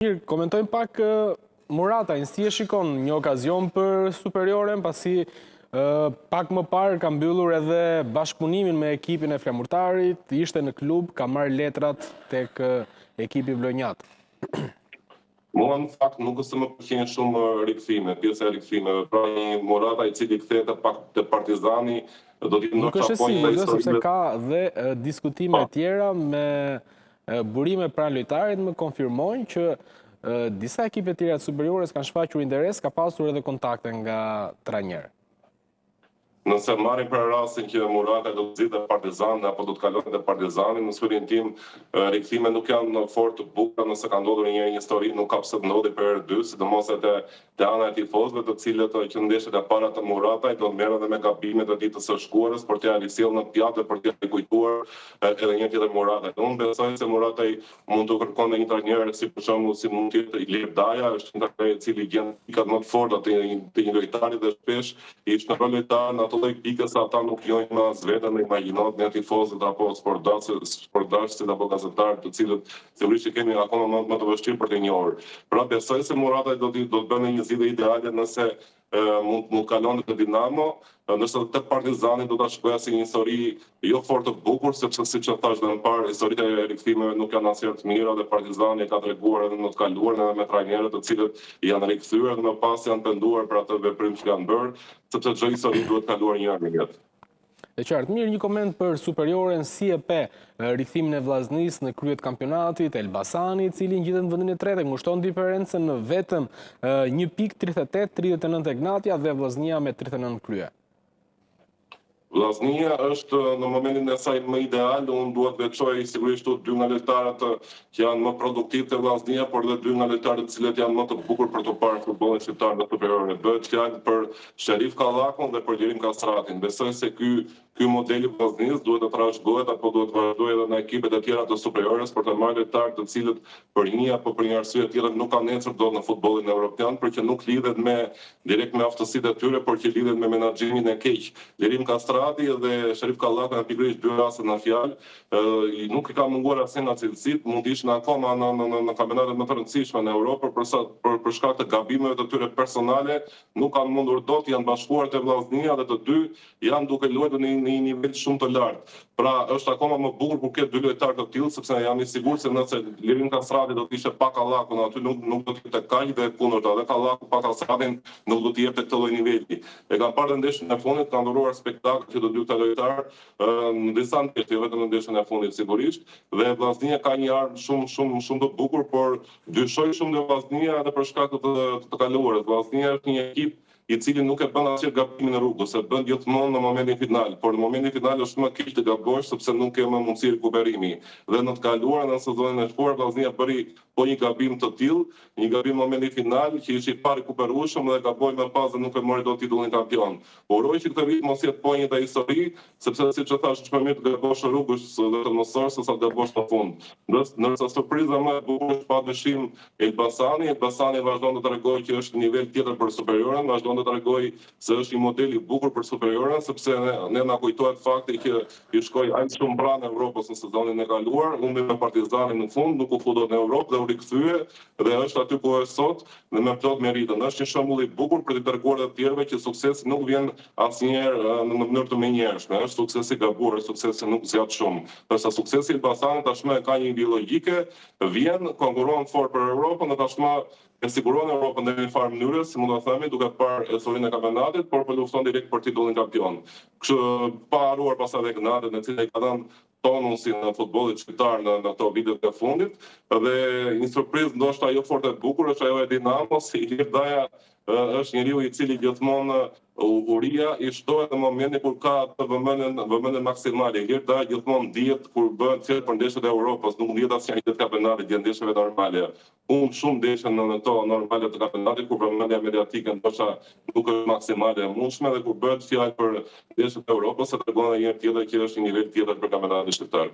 Mirë, komentojmë pak Muratajn, si e shikon një okazion për Superioren, pasi pak më parë ka mbyllur edhe bashkëpunimin me ekipin e Flamurtarit, ishte në klub, ka marrë letrat tek ekipi vlonjat. Mua në fakt nuk është më pëlqen shumë rikthime, pjesa e rikthimeve. Pra një Murata i cili kthehet te Partizani do t'i nuk është si, sepse ka dhe diskutime tjera me burime pranë lojtarit më konfirmojnë që disa ekipe tjera të superiores kanë shfaqur interes, ka pasur edhe kontakte nga trajnerë. Nëse marrim për rastin që Murata do të zgjidhte Partizan apo do të kalonte te Partizani, në studien tim rikthime nuk janë fort të bukura, nëse ka ndodhur një histori nuk ka pse të ndodhi për herë dy, sidomos te ana e tifozëve, të cilët që ndeshjet e para të Muratajt do të merren edhe me gabimet e ditës së shkuarës për t'ia risjellë në pjatë për t'ia kujtuar edhe një tjetër Muratajt. Unë besoj se Murataj mund të kërkonte një trajner si për shembull si mund të jetë Ilir Daja, është një trajner i cili gjen pikat më të forta të një lojtari dhe shpesh i shkon lojtar ato lloj pikës ata nuk jojnë më as vetëm në imagjinat në tifozët apo sportdarësit apo gazetarët të cilët sigurisht kemi akoma më të vështirë për të njohur. Pra besoj se Murata do të bënë një zgjidhje ideale nëse mund kalonte te Dinamo, ndërsa te Partizani do ta shkoja si një histori jo fort të bukur, sepse siç e thash më parë, historitë e rikthimeve nuk janë asnjëherë të mira dhe Partizani ka treguar edhe në të kaluarën edhe me trajnerët të cilët janë rikthyer dhe më pas janë penduar për atë veprim që kanë bërë, sepse çdo histori duhet kaluar një herë në jetë. E qartë, mirë, një koment për Superioren, si e pe rikthimin e Vllaznis në krye të kampionatit, Elbasani, i cili ngjitet në vendin e tretë, ngushton diferencën në vetëm 1 pikë, 38-39 tek Gnatja dhe Vllaznia me 39 krye. Vllaznia është në momentin e saj më ideal, unë duhet veçoj sigurisht dy nga lojtarët që janë më produktiv te Vllaznia, por dhe dy nga lojtarët të cilët janë më të bukur për të parë futbollin shqiptar në Superioren. Bëhet fjalë për Sherif Kallakun dhe për Jerim Kastratin. Besoj se ky model i Vllaznis duhet të trashëgohet apo duhet të vazhdojë edhe në ekipet e tjera të Superiores për të marrë lojtarë të cilët për një apo për një arsye tjetër nuk kanë ecur dot në futbollin evropian, porque nuk lidhet direkt me aftësitë e tyre, por që lidhet me menaxhimin e keq. Jerim Kastrati dhe Sherif Kallaku janë pikërisht dy raste në fjalë, nuk i ka munguar asnjë nga cilësitë, mund të ishin akoma në kampionatet më të rëndësishme në Europë, për shkak të gabimeve të tyre personale, nuk kanë mundur dot, janë bashkuar te Vllaznia dhe të dy janë duke luajtur në një nivel shumë të lartë. Pra është akoma më bukur kur ke dy lojtarë të tillë, sepse jam i sigurt se nëse Jerim Kastrati do të ishte pa Kallakun aty nuk do të ishte kaq dhe kundërta, dhe Kallaku pa Kastratin nuk do të jepte këtë lloj niveli. E kanë parë ndeshjen e fundit, kanë dhuruar spektakël që të dy këta lojtarë në disa ndeshje, jo vetëm në ndeshjen e fundit sigurisht, dhe Vllaznia ka një armë shumë të bukur, por dyshoj shumë te Vllaznia edhe për shkak të kaluarës. Vllaznia është një ekip i cili nuk e bën asnjë gabim në rrugë, ose bën gjithmonë në momentin final, por në momentin final është më keq të gabosh sepse nuk ke më mundësi rikuperimi. Dhe në të kaluarën në sezonin e shkuar Vllaznia bëri po një gabim të tillë, një gabim në momentin final që ishte i pa rikuperueshëm dhe gaboi më pas dhe nuk e mori dot titullin kampion. Uroj që këtë vit mos jetë po një histori, sepse siç e thash, është më mirë të gabosh në rrugë dhe të mosor se sa të gabosh në fund. Ndërsa surpriza më e bukur është padyshim Elbasani. Elbasani vazhdon të tregojë që është në nivel tjetër për Superioren, vazhdon të tregoj se është një model i bukur për Superioren, sepse ne na kujtohet fakti që i shkoi aq shumë pranë Evropës në sezonin e kaluar, humbi me Partizanin në fund, nuk u fut dot në Europë dhe u rikthye dhe është aty ku është sot dhe me plot meritë. Është një shembull i bukur për të treguar të tjerëve që suksesi nuk vjen asnjëherë në mënyrë të menjëhershme, është suksesi i gabuar, suksesi nuk zgjat shumë. Ndërsa suksesi i Elbasanit tashmë ka një ideologjike, vjen, konkuron fort për Europën dhe tashmë e siguron Europën në një farë mënyrë, si mund ta themi, duke parë historinë e kampionatit, por po lufton direkt për titullin kampion. Kështu pa haruar pastaj Gnatën, e cila i ka dhënë tonusin në futbollit shqiptar në ato vitet e fundit, dhe një surprizë ndoshta jo fort e bukur është ajo e Dinamos, Ilir Daja është njeriu i cili gjithmonë uria i shtohet në momentin kur ka të vëmendjen maksimale. Ilir Daja gjithmonë dihet kur bëhet fjalë për ndeshjet e Europës, nuk dihet asnjëherë të kampionatit, janë ndeshjeve normale. Unë shumë ndeshje në ato normale të kampionatit kur vëmendja mediatike ndoshta nuk është maksimale e mundshme dhe kur bëhet fjalë për ndeshjet e Europës, tregon edhe një herë tjetër që është një nivel tjetër për kampionatin shqiptar.